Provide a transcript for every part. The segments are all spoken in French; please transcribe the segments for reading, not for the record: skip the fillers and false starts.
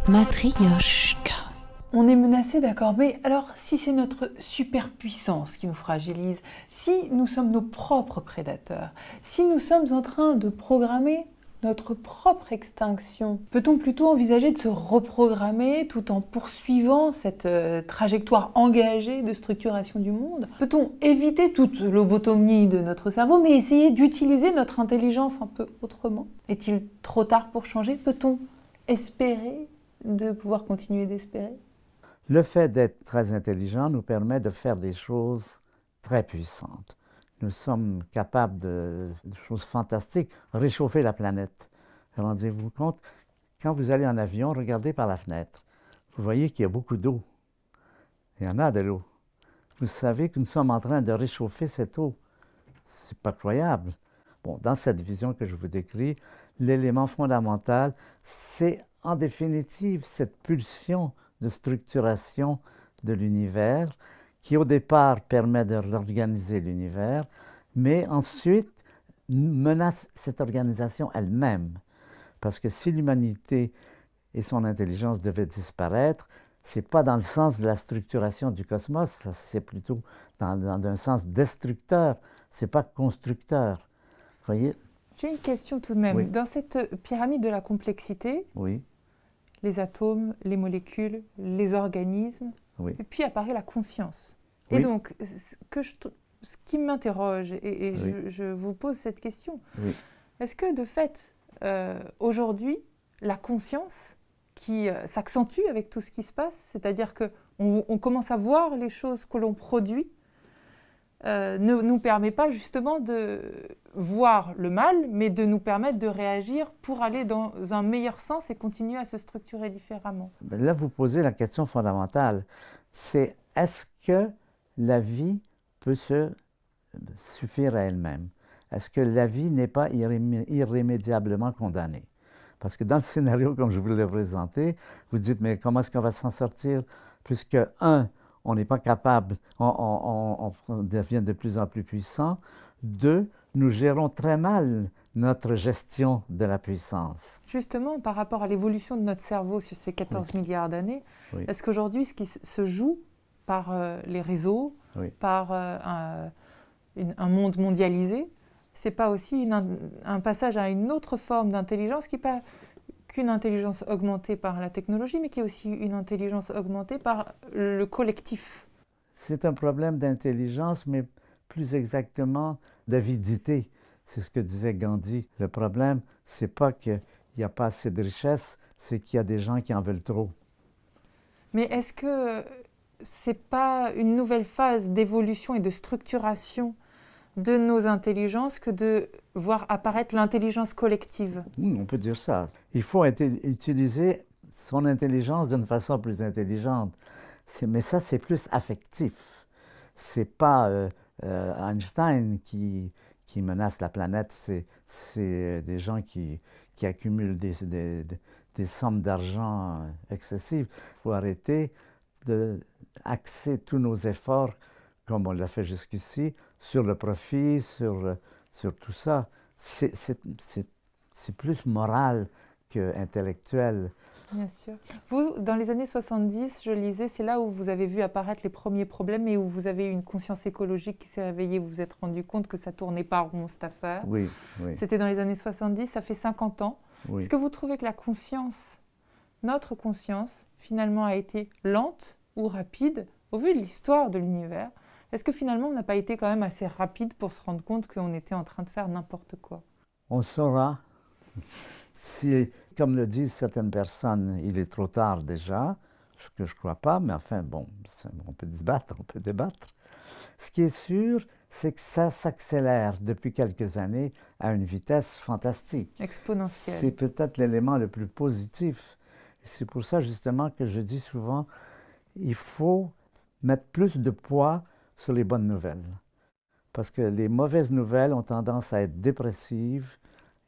Matryoshka. On est menacé, d'accord, mais alors si c'est notre superpuissance qui nous fragilise, si nous sommes nos propres prédateurs, si nous sommes en train de programmer notre propre extinction, peut-on plutôt envisager de se reprogrammer tout en poursuivant cette trajectoire engagée de structuration du monde? Peut-on éviter toute lobotomie de notre cerveau, mais essayer d'utiliser notre intelligence un peu autrement? Est-il trop tard pour changer? Peut-on espérer de pouvoir continuer d'espérer? Le fait d'être très intelligent nous permet de faire des choses très puissantes. Nous sommes capables de choses fantastiques, réchauffer la planète. Rendez-vous compte, quand vous allez en avion, regardez par la fenêtre. Vous voyez qu'il y a beaucoup d'eau. Il y en a de l'eau. Vous savez que nous sommes en train de réchauffer cette eau. C'est pas croyable. Bon, dans cette vision que je vous décris, l'élément fondamental, c'est en définitive cette pulsion de structuration de l'univers qui au départ permet de réorganiser l'univers, mais ensuite menace cette organisation elle-même. Parce que si l'humanité et son intelligence devaient disparaître, ce n'est pas dans le sens de la structuration du cosmos, c'est plutôt dans un sens destructeur, ce n'est pas constructeur. Vous voyez? J'ai une question tout de même. Oui. Dans cette pyramide de la complexité, Oui. les atomes, les molécules, les organismes, Oui. et puis apparaît la conscience. Oui. Et donc, ce qui m'interroge, et Oui. je vous pose cette question, Oui. est-ce que de fait, aujourd'hui, la conscience qui s'accentue avec tout ce qui se passe, c'est-à-dire qu'on commence à voir les choses que l'on produit, ne nous permet pas justement de voir le mal, mais de nous permettre de réagir pour aller dans un meilleur sens et continuer à se structurer différemment. Là, vous posez la question fondamentale. C'est est-ce que la vie peut se suffire à elle-même? Est-ce que la vie n'est pas irrémédiablement condamnée? Parce que dans le scénario, comme je vous l'ai présenté, vous dites, mais comment est-ce qu'on va s'en sortir? Puisque, un, on n'est pas capable, on devient de plus en plus puissant. Deux, nous gérons très mal notre gestion de la puissance. Justement, par rapport à l'évolution de notre cerveau sur ces 14 Oui. milliards d'années, Oui. est-ce qu'aujourd'hui, ce qui se joue par les réseaux, Oui. par un monde mondialisé, c'est pas aussi un passage à une autre forme d'intelligence qui n'est pas qu'une intelligence augmentée par la technologie, mais qui est aussi une intelligence augmentée par le collectif? C'est un problème d'intelligence, mais plus exactement d'avidité. C'est ce que disait Gandhi. Le problème, c'est pas qu'il n'y a pas assez de richesse, c'est qu'il y a des gens qui en veulent trop. Mais est-ce que c'est pas une nouvelle phase d'évolution et de structuration de nos intelligences que de voir apparaître l'intelligence collective? Oui, on peut dire ça. Il faut utiliser son intelligence d'une façon plus intelligente. Mais ça, c'est plus affectif. C'est pas Einstein qui menace la planète, c'est des gens qui accumulent des sommes d'argent excessives. Il faut arrêter d'axer tous nos efforts, comme on l'a fait jusqu'ici, sur le profit, sur tout ça. C'est plus moral qu'intellectuel. Bien sûr. Vous, dans les années 70, je lisais, c'est là où vous avez vu apparaître les premiers problèmes et où vous avez eu une conscience écologique qui s'est réveillée, vous vous êtes rendu compte que ça ne tournait pas rond cette affaire. Oui, oui. C'était dans les années 70, ça fait 50 ans. Oui. Est-ce que vous trouvez que la conscience, notre conscience, finalement a été lente ou rapide au vu de l'histoire de l'univers? Est-ce que finalement on n'a pas été quand même assez rapide pour se rendre compte qu'on était en train de faire n'importe quoi? On saura si, comme le disent certaines personnes, il est trop tard déjà, ce que je ne crois pas, mais enfin, bon, on peut débattre, on peut débattre. Ce qui est sûr, c'est que ça s'accélère depuis quelques années à une vitesse fantastique. Exponentielle. C'est peut-être l'élément le plus positif. Et c'est pour ça, justement, que je dis souvent, il faut mettre plus de poids sur les bonnes nouvelles. Parce que les mauvaises nouvelles ont tendance à être dépressives.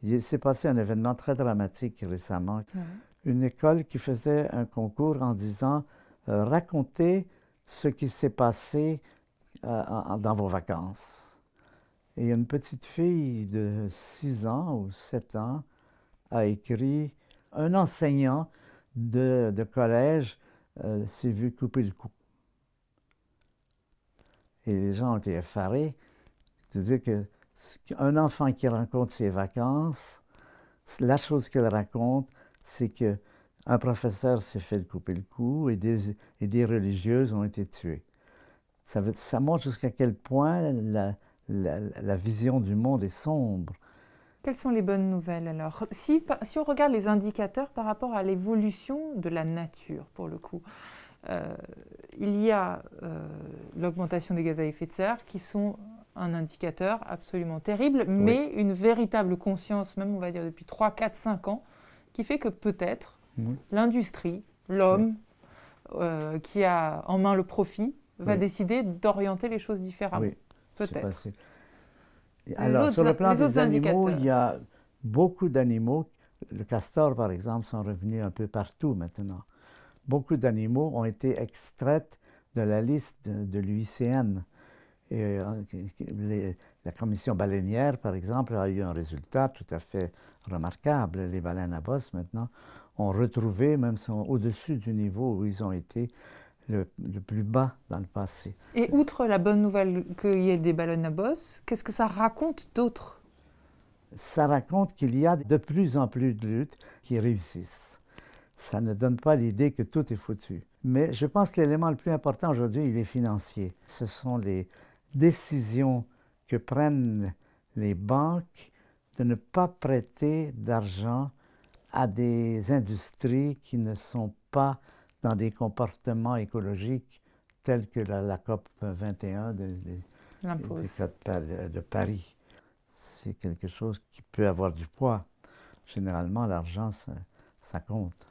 Il s'est passé un événement très dramatique récemment. Une école qui faisait un concours en disant racontez ce qui s'est passé dans vos vacances. Et une petite fille de 6 ans ou 7 ans a écrit un enseignant de collège s'est vu couper le cou. Et les gens ont été effarés. C'est-à-dire qu'un enfant qui raconte ses vacances, la chose qu'il raconte, c'est qu'un professeur s'est fait couper le cou et des religieuses ont été tuées. Ça montre jusqu'à quel point la vision du monde est sombre. Quelles sont les bonnes nouvelles alors? Si on regarde les indicateurs par rapport à l'évolution de la nature, pour le coup, il y a l'augmentation des gaz à effet de serre qui sont un indicateur absolument terrible, mais une véritable conscience, même on va dire depuis 3, 4, 5 ans, qui fait que peut-être l'industrie, l'homme qui a en main le profit, va décider d'orienter les choses différemment. Oui, peut-être. Alors, sur le plan des animaux, il y a beaucoup d'animaux. Le castor, par exemple, sont revenus un peu partout maintenant. Beaucoup d'animaux ont été extraits de la liste de l'UICN. Et la commission baleinière, par exemple, a eu un résultat tout à fait remarquable. Les baleines à bosse, maintenant, ont retrouvé, même sont au-dessus du niveau où ils ont été le plus bas dans le passé. Et outre la bonne nouvelle qu'il y ait des baleines à bosse, qu'est-ce que ça raconte d'autre? Ça raconte qu'il y a de plus en plus de luttes qui réussissent. Ça ne donne pas l'idée que tout est foutu. Mais je pense que l'élément le plus important aujourd'hui, il est financier. Ce sont les décisions que prennent les banques de ne pas prêter d'argent à des industries qui ne sont pas dans des comportements écologiques tels que la COP 21 de Paris. C'est quelque chose qui peut avoir du poids. Généralement, l'argent, ça compte.